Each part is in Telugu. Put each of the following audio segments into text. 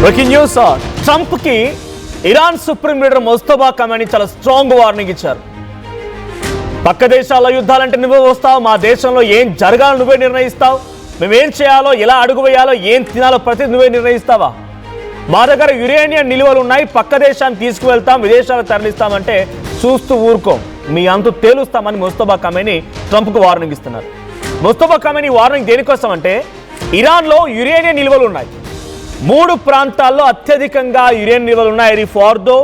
Breaking news. ట్రంప్ కి Iran supreme leader Mustafa Khamenei చాలా స్ట్రాంగ్ వార్నింగ్ ఇచ్చారు. పక్క దేశాల్లో యుద్ధాలంటే నువ్వే వస్తావు, మా దేశంలో ఏం జరగాలో నువ్వే నిర్ణయిస్తావు, మేమేం చేయాలో ఎలా అడుగు వేయాలో ఏం తినాలో ప్రతి నువ్వే నిర్ణయిస్తావా, మా దగ్గర యురేనియం నిల్వలు ఉన్నాయి, పక్క దేశాన్ని తీసుకువెళ్తాం, విదేశాలకు తరలిస్తామంటే చూస్తూ ఊరుకోం, మీ అంతు తేలుస్తామని ముస్తఫా ఖమేనీ ట్రంప్కు వార్నింగ్ ఇస్తున్నారు. ముస్తఫా ఖమేనీ వార్నింగ్ దేనికోసం అంటే ఇరాన్లో యురేనియం నిల్వలు ఉన్నాయి, 3 ప్రాంతాల్లో అత్యధికంగా యురేనియం నిల్వలు ఉన్నాయి. అది ఫార్దో,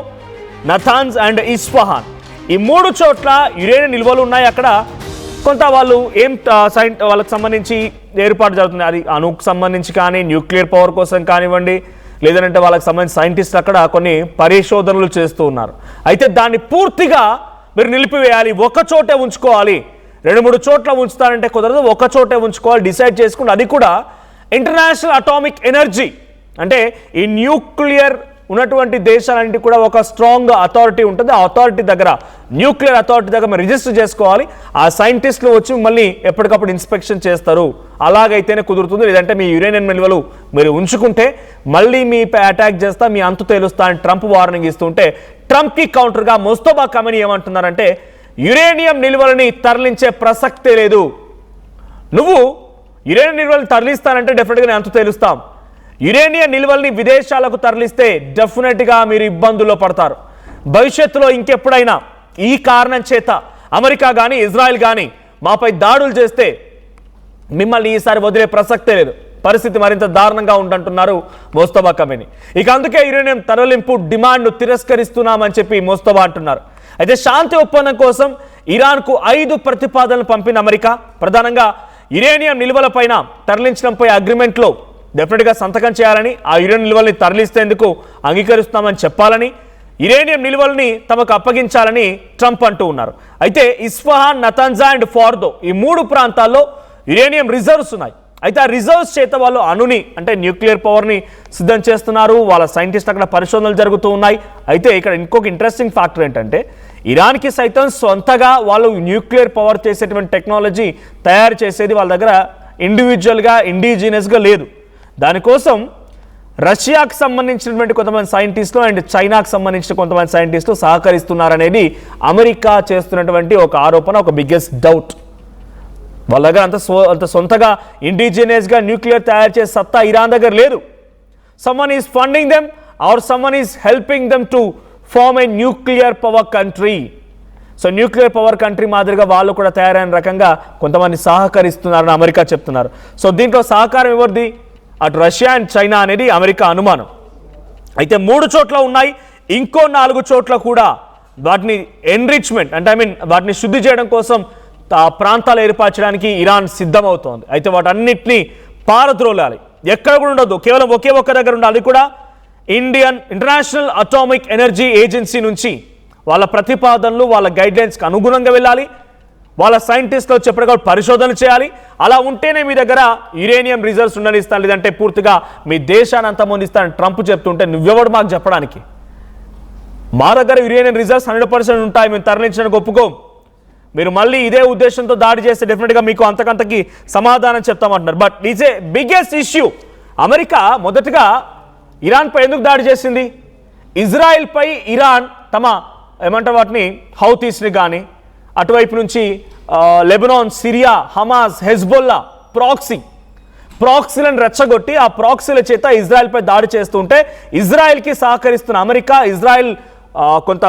నతాన్స్ అండ్ ఇస్ఫహాన్. ఈ 3 చోట్ల యురేనియం నిల్వలు ఉన్నాయి. అక్కడ కొంత వాళ్ళు వాళ్ళకి సంబంధించి ఏర్పాటు జరుగుతుంది, అది అణుకు సంబంధించి కానీ న్యూక్లియర్ పవర్ కోసం కానివ్వండి, లేదంటే వాళ్ళకి సంబంధించి సైంటిస్టులు అక్కడ కొన్ని పరిశోధనలు చేస్తూ ఉన్నారు. అయితే దాన్ని పూర్తిగా మీరు నిలిపివేయాలి, ఒక చోటే ఉంచుకోవాలి. 2-3 చోట్ల ఉంచుతారంటే కుదరదు, ఒక చోటే ఉంచుకోవాలి, డిసైడ్ చేసుకుంటే అది కూడా ఇంటర్నేషనల్ అటామిక్ ఎనర్జీ అంటే ఈ న్యూక్లియర్ ఉన్నటువంటి దేశాలన్నింటి కూడా ఒక స్ట్రాంగ్ అథారిటీ ఉంటుంది. ఆ అథారిటీ దగ్గర, న్యూక్లియర్ అథారిటీ దగ్గర మీరు రిజిస్టర్ చేసుకోవాలి. ఆ సైంటిస్టులు వచ్చి మళ్ళీ ఎప్పటికప్పుడు ఇన్స్పెక్షన్ చేస్తారు. అలాగైతేనే కుదురుతుంది. లేదంటే మీ యురేనియం నిల్వలు మీరు ఉంచుకుంటే మళ్ళీ మీపై అటాక్ చేస్తా, మీ అంతు తేలుస్తా అని ట్రంప్ వార్నింగ్ ఇస్తుంటే, ట్రంప్కి కౌంటర్గా ముస్తఫా ఖమేనీ ఏమంటున్నారంటే యురేనియం నిల్వలని తరలించే ప్రసక్తే లేదు, నువ్వు యురేనియం నిల్వలు తరలిస్తానంటే డెఫినెట్గా నేను అంతు తేలుస్తాం, యురేనియం నిల్వల్ని విదేశాలకు తరలిస్తే డెఫినెట్గా మీరు ఇబ్బందుల్లో పడతారు. భవిష్యత్తులో ఇంకెప్పుడైనా ఈ కారణం చేత అమెరికా కానీ ఇజ్రాయెల్ కానీ మాపై దాడులు చేస్తే మిమ్మల్ని ఈసారి వదిలే ప్రసక్తే లేదు, పరిస్థితి మరింత దారుణంగా ఉందంటున్నారు ముస్తఫా ఖమేనీ. ఇక అందుకే యురేనియం తరలింపు డిమాండ్ను తిరస్కరిస్తున్నామని చెప్పి ముస్తఫా అంటున్నారు. అయితే శాంతి ఒప్పందం కోసం ఇరాన్కు 5 ప్రతిపాదనలు పంపిన అమెరికా ప్రధానంగా యురేనియం నిల్వల పైన తరలించడంపై అగ్రిమెంట్లో డెఫినెట్గా సంతకం చేయాలని, ఆ యురేనియం నిల్వల్ని తరలిస్తేందుకు అంగీకరిస్తామని చెప్పాలని, యురేనియం నిల్వల్ని తమకు అప్పగించాలని ట్రంప్ అంటూ ఉన్నారు. అయితే ఇస్ఫహాన్, నతాన్జా అండ్ ఫార్దో ఈ 3 ప్రాంతాల్లో యురేనియం రిజర్వ్స్ ఉన్నాయి. అయితే ఆ రిజర్వ్స్ చేత వాళ్ళు అణుని అంటే న్యూక్లియర్ పవర్ని సిద్ధం చేస్తున్నారు. వాళ్ళ సైంటిస్ట్ అక్కడ పరిశోధనలు జరుగుతూ ఉన్నాయి. అయితే ఇక్కడ ఇంకొక ఇంట్రెస్టింగ్ ఫ్యాక్టర్ ఏంటంటే ఇరాన్కి సైతం సొంతగా వాళ్ళు న్యూక్లియర్ పవర్ చేసేటువంటి టెక్నాలజీ తయారు చేసేది వాళ్ళ దగ్గర ఇండివిజువల్గా ఇండిజినియస్గా లేదు. దానికోసం రష్యాకు సంబంధించినటువంటి కొంతమంది సైంటిస్టులు అండ్ చైనాకు సంబంధించిన కొంతమంది సైంటిస్టులు సహకరిస్తున్నారనేది అమెరికా చేస్తున్నటువంటి ఒక ఆరోపణ, ఒక బిగ్గెస్ట్ డౌట్. వాళ్ళ దగ్గర అంత సొంతగా ఇండిజినియస్గా న్యూక్లియర్ తయారు చేసే సత్తా ఇరాన్ దగ్గర లేదు. Someone is funding them or someone is helping them to form a nuclear power country. So nuclear power country మాదిరిగా వాళ్ళు కూడా తయారైన రకంగా కొంతమంది సహకరిస్తున్నారని అమెరికా చెప్తున్నారు. సో దీంట్లో సహకారం ఎవరిది? అటు రష్యా అండ్ చైనా అనేది అమెరికా అనుమానం. అయితే 3 చోట్ల ఉన్నాయి, ఇంకో 4 చోట్ల కూడా వాటిని ఎన్రిచ్మెంట్ అంటే వాటిని శుద్ధి చేయడం కోసం ప్రాంతాలు ఏర్పరచడానికి ఇరాన్ సిద్ధమవుతోంది. అయితే వాటన్నిటినీ పారద్రోలాలి, ఎక్కడ కూడా ఉండదు, కేవలం ఒకే ఒక్క దగ్గర ఉండాలి. అది కూడా ఇంటర్నేషనల్ అటామిక్ ఎనర్జీ ఏజెన్సీ నుంచి వాళ్ళ ప్రతిపాదనలు, వాళ్ళ గైడ్లైన్స్కి అనుగుణంగా వెళ్ళాలి. వాళ్ళ సైంటిస్టులు చెప్పినప్పుడు పరిశోధనలు చేయాలి. అలా ఉంటేనే మీ దగ్గర యురేనియం రిజర్వ్స్ ఉండనిస్తాను, లేదంటే పూర్తిగా మీ దేశాన్ని అంతమొందిస్తానని ట్రంప్ చెప్తుంటే నువ్వెవడు మాకు చెప్పడానికి? మా దగ్గర యురేనియం రిజర్వ్స్ 100% ఉంటాయి, మేము తరలించడానికి ఒప్పుకోం, మీరు మళ్ళీ ఇదే ఉద్దేశంతో దాడి చేస్తే డెఫినెట్గా మీకు అంతకంతకి సమాధానం చెప్తామంటున్నారు. But is a biggest issue. America మొదటగా ఇరాన్పై ఎందుకు దాడి చేసింది? ఇజ్రాయెల్పై ఇరాన్ తమ ఏమంటారు వాటిని హౌతీస్ని కానీ, అటువైపు నుంచి లెబనాన్, సిరియా, హమాస్, హెజ్బొల్లా ప్రాక్సీలను రెచ్చగొట్టి ఆ ప్రాక్సీల చేత ఇజ్రాయెల్పై దాడి చేస్తుంటే ఇజ్రాయెల్కి సహకరిస్తున్న అమెరికా, ఇజ్రాయెల్ కొంత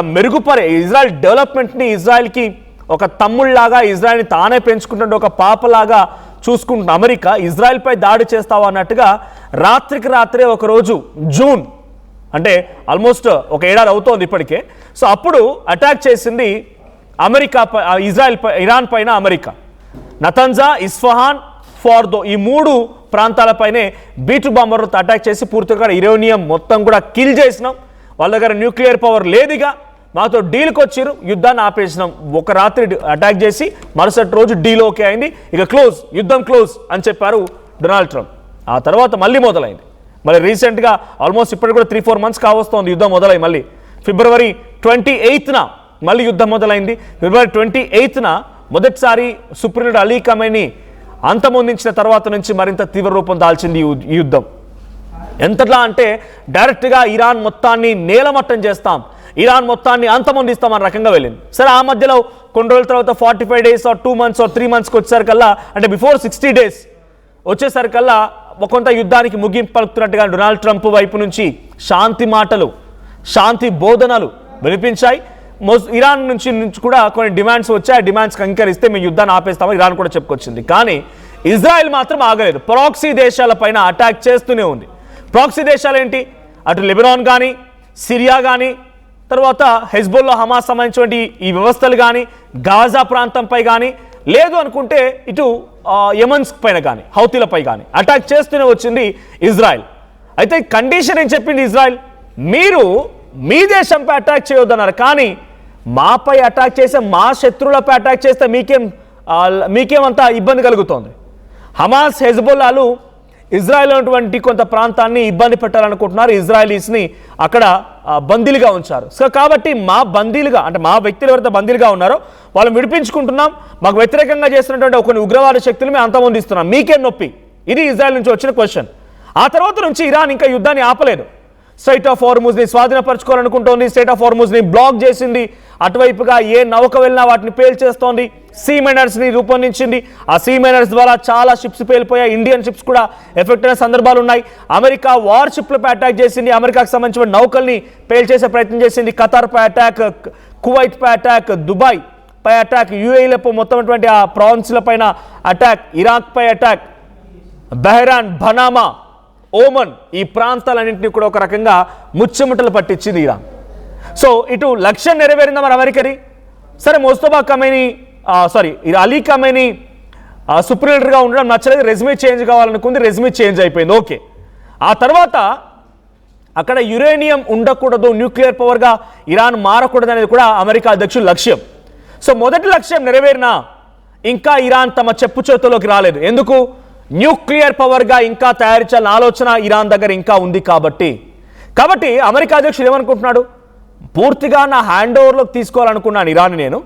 ఇజ్రాయెల్ డెవలప్మెంట్ని, ఇజ్రాయెల్కి ఒక తమ్ముళ్లాగా, ఇజ్రాయెల్ని తానే పెంచుకుంటుంటే ఒక పాపలాగా చూసుకుంటున్న అమెరికా ఇజ్రాయెల్పై దాడి చేస్తావా అన్నట్టుగా రాత్రికి రాత్రే ఒకరోజు జూన్ అంటే ఆల్మోస్ట్ ఒక ఏడాది అవుతోంది ఇప్పటికే. సో అప్పుడు అటాక్ చేసింది అమెరికా, ఇరాన్ పైన అమెరికా. నతాన్జా, ఇస్ఫహాన్, ఫార్దో ఈ 3 ప్రాంతాలపైనే B2 బాంబర్లతో అటాక్ చేసి పూర్తిగా యురేనియం మొత్తం కూడా కిల్ చేసినాం, వాళ్ళ దగ్గర న్యూక్లియర్ పవర్ లేదుగా, మాతో డీల్కి వచ్చిరు, యుద్ధాన్ని ఆపేసినాం. ఒక రాత్రి అటాక్ చేసి మరుసటి రోజు డీల్ ఓకే అయింది, ఇక యుద్ధం క్లోజ్ అని చెప్పారు డొనాల్డ్ ట్రంప్. ఆ తర్వాత మళ్ళీ మొదలైంది. మళ్ళీ రీసెంట్గా ఆల్మోస్ట్ ఇప్పటికి కూడా 3-4 months కావస్తోంది యుద్ధం మొదలై. మళ్ళీ ఫిబ్రవరి 28న మళ్ళీ యుద్ధం మొదలైంది. ఫిబ్రవరి 28న మొదటిసారి సుప్రీం లీడర్ అలీ ఖమేనీ అంతమొందించిన తర్వాత నుంచి మరింత తీవ్ర రూపం దాల్చింది ఈ యుద్ధం. ఎంతలా అంటే డైరెక్ట్గా ఇరాన్ మొత్తాన్ని నేలమట్టం చేస్తాం, ఇరాన్ మొత్తాన్ని అంతమొందిస్తాం అన్న రకంగా వెళ్ళింది. సరే, ఆ మధ్యలో కొన్ని రోజుల తర్వాత 45 days ఆర్ 2 months ఆర్ 3 monthsకి వచ్చేసరికల్లా, అంటే బిఫోర్ 60 days వచ్చేసరికల్లా కొంత యుద్ధానికి ముగింపు పలుకుతున్నట్టుగా డొనాల్డ్ ట్రంప్ వైపు నుంచి శాంతి మాటలు, శాంతి బోధనలు వినిపించాయి. ఇరాన్ నుంచి కూడా కొన్ని డిమాండ్స్ వచ్చాయి. ఆ డిమాండ్స్కి అంగీకరిస్తే మేము యుద్ధాన్ని ఆపేస్తామని ఇరాన్ కూడా చెప్పుకొచ్చింది. కానీ ఇజ్రాయెల్ మాత్రం ఆగలేదు, ప్రాక్సీ దేశాలపైన అటాక్ చేస్తూనే ఉంది. ప్రాక్సీ దేశాలు ఏంటి? అటు లెబనాన్ కానీ, సిరియా కానీ, తర్వాత హెజ్బుల్లా, హమాస్ సంబంధించినటువంటి ఈ వ్యవస్థలు కానీ, గాజా ప్రాంతంపై కానీ, లేదు అనుకుంటే ఇటు యమన్స్ పైన కానీ, హౌతీలపై కానీ అటాక్ చేస్తూనే వచ్చింది ఇజ్రాయెల్. అయితే కండిషన్ ఏం చెప్పింది ఇజ్రాయెల్? మీరు మీ దేశంపై అటాక్ చేయొద్దన్నారు, కానీ మాపై అటాక్ చేస్తే, మా శత్రువులపై అటాక్ చేస్తే మీకేమంతా ఇబ్బంది కలుగుతోంది. హమాస్, హెజ్బుల్లాలు ఇజ్రాయెల్ ఉన్నటువంటి కొంత ప్రాంతాన్ని ఇబ్బంది పెట్టాలనుకుంటున్నారు. ఇజ్రాయలీస్ని అక్కడ బందీలుగా ఉంచారు. సో కాబట్టి మా బందీలుగా, అంటే మా వ్యక్తులు ఎవరైతే బందీలుగా ఉన్నారో వాళ్ళని విడిపించుకుంటున్నాం, మాకు వ్యతిరేకంగా చేస్తున్నటువంటి కొన్ని ఉగ్రవాద శక్తులు మేము అంతమొందిస్తున్నాం, మీకేం నొప్పి? ఇది ఇజ్రాయెల్ నుంచి వచ్చిన క్వశ్చన్. ఆ తర్వాత నుంచి ఇరాన్ ఇంకా యుద్ధాన్ని ఆపలేదు. స్ట్రైట్ ఆఫ్ హార్ముజ్ని స్వాధీనపరచుకోవాలనుకుంటోంది, స్ట్రైట్ ఆఫ్ హార్ముజ్ని బ్లాక్ చేసింది, అటువైపుగా ఏ నౌక వెళ్ళినా వాటిని పేల్చేస్తోంది, సీ మైనర్స్ని రూపొందించింది. ఆ సీ మైనర్స్ ద్వారా చాలా షిప్స్ పేలిపోయాయి, ఇండియన్ షిప్స్ కూడా ఎఫెక్ట్ అయిన సందర్భాలు ఉన్నాయి. అమెరికా వార్ షిప్లపై అటాక్ చేసింది, అమెరికాకు సంబంధించిన నౌకల్ని పేల్చేసే ప్రయత్నం చేసింది. ఖతార్ పై అటాక్, కువైట్ పై అటాక్, దుబాయ్ పై అటాక్, యూఏఈలపై మొత్తం అటువంటి ఆ ప్రాన్స్ల పైన అటాక్, ఇరాక్ పై అటాక్, బహ్రాన్, బనామా, ఓమన్, ఈ ప్రాంతాలన్నింటినీ కూడా ఒక రకంగా ముచ్చెముట్టలు పట్టించింది ఇరాన్. సో ఇటు లక్ష్యం నెరవేరిందా మరి అమెరికాది? సరే, Mustafa Khamenei Ali Khamenei supreme లీడర్గా ఉండడం నచ్చలేదు, రెజ్యూమే చేంజ్ కావాలనుకుంది, రెజ్యూమే చేంజ్ అయిపోయింది, ఓకే. ఆ తర్వాత అక్కడ యురేనియం ఉండకూడదు, న్యూక్లియర్ పవర్గా ఇరాన్ మారకూడదు అనేది కూడా అమెరికా అధ్యక్షుల లక్ష్యం. సో మొదటి లక్ష్యం నెరవేరినా ఇంకా ఇరాన్ తమ చెప్పు చేతుల్లోకి రాలేదు. ఎందుకు? న్యూక్లియర్ పవర్గా ఇంకా తయారు చేయాలని ఆలోచన ఇరాన్ దగ్గర ఇంకా ఉంది కాబట్టి అమెరికా అధ్యక్షుడు ఏమనుకుంటున్నాడు? పూర్తిగా నా హ్యాండ్ ఓవర్లోకి తీసుకోవాలనుకున్నాను ఇరాన్ నేను,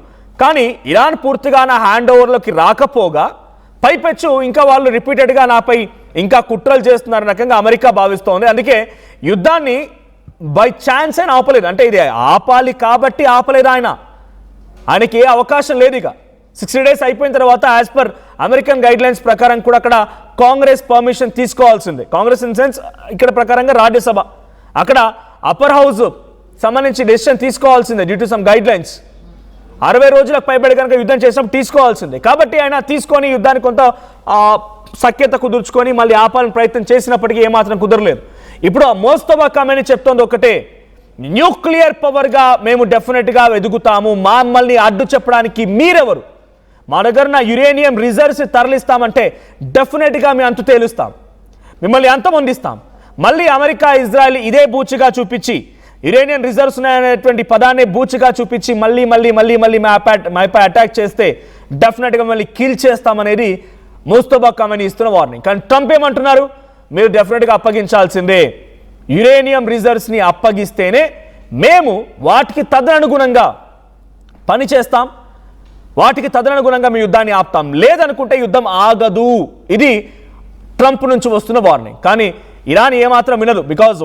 కానీ ఇరాన్ పూర్తిగా నా హ్యాండ్ ఓవర్లోకి రాకపోగా పైపెచ్చు ఇంకా వాళ్ళు రిపీటెడ్గా నాపై ఇంకా కుట్రలు చేస్తున్నారు రకంగా అమెరికా భావిస్తోంది. అందుకే యుద్ధాన్ని బై ఛాన్స్ అయినా ఆపలేదు. అంటే ఇది ఆపాలి కాబట్టి ఆపలేదు ఆయనకి ఏ అవకాశం లేదు. ఇక 60 days అయిపోయిన తర్వాత యాజ్ పర్ అమెరికన్ గైడ్లైన్స్ ప్రకారం కూడా అక్కడ కాంగ్రెస్ పర్మిషన్ తీసుకోవాల్సిందే. కాంగ్రెస్ ఇన్ సెన్స్ ఇక్కడ ప్రకారంగా రాజ్యసభ, అక్కడ అప్పర్ హౌస్ సంబంధించి డెసిషన్ తీసుకోవాల్సిందే డ్యూ టు సమ్ గైడ్లైన్స్. 60 రోజులకు పైబడి కనుక యుద్ధం చేసినప్పుడు తీసుకోవాల్సిందే. కాబట్టి ఆయన తీసుకొని యుద్ధాన్ని కొంత సఖ్యత కుదుర్చుకొని మళ్ళీ ఆపాలని ప్రయత్నం చేసినప్పటికీ ఏమాత్రం కుదరలేదు. ఇప్పుడు ముస్తఫా ఖమేనీ చెప్తోంది ఒకటే, న్యూక్లియర్ పవర్గా మేము డెఫినెట్గా ఎదుగుతాము, మమ్మల్ని అడ్డు చెప్పడానికి మీరెవరు? మా దగ్గర నా యురేనియం రిజర్వ్స్ తరలిస్తామంటే డెఫినెట్గా మేము అంతు తేలుస్తాం, మిమ్మల్ని అంతమొందిస్తాం. మళ్ళీ అమెరికా, ఇజ్రాయెల్ ఇదే బూచిగా చూపించి, యురేనియం రిజర్వ్స్ ఉన్నాయనేటువంటి పదాన్ని బూచిగా చూపించి మళ్ళీ మైపై అటాక్ చేస్తే డెఫినెట్గా మళ్ళీ కిల్ చేస్తామనేది ముస్తఫా ఖమేనీ ఇస్తున్న వార్నింగ్. కానీ ట్రంప్ ఏమంటున్నారు? మీరు డెఫినెట్గా అప్పగించాల్సిందే, యురేనియం రిజర్వ్స్ని అప్పగిస్తేనే మేము వాటికి తదనుగుణంగా పనిచేస్తాం, వాటికి తదనుగుణంగా మీ యుద్ధాన్ని ఆపుతాం, లేదనుకుంటే యుద్ధం ఆగదు. ఇది ట్రంప్ నుంచి వస్తున్న వార్నింగ్. కానీ ఇరాన్ ఏమాత్రం వినదు. బికాజ్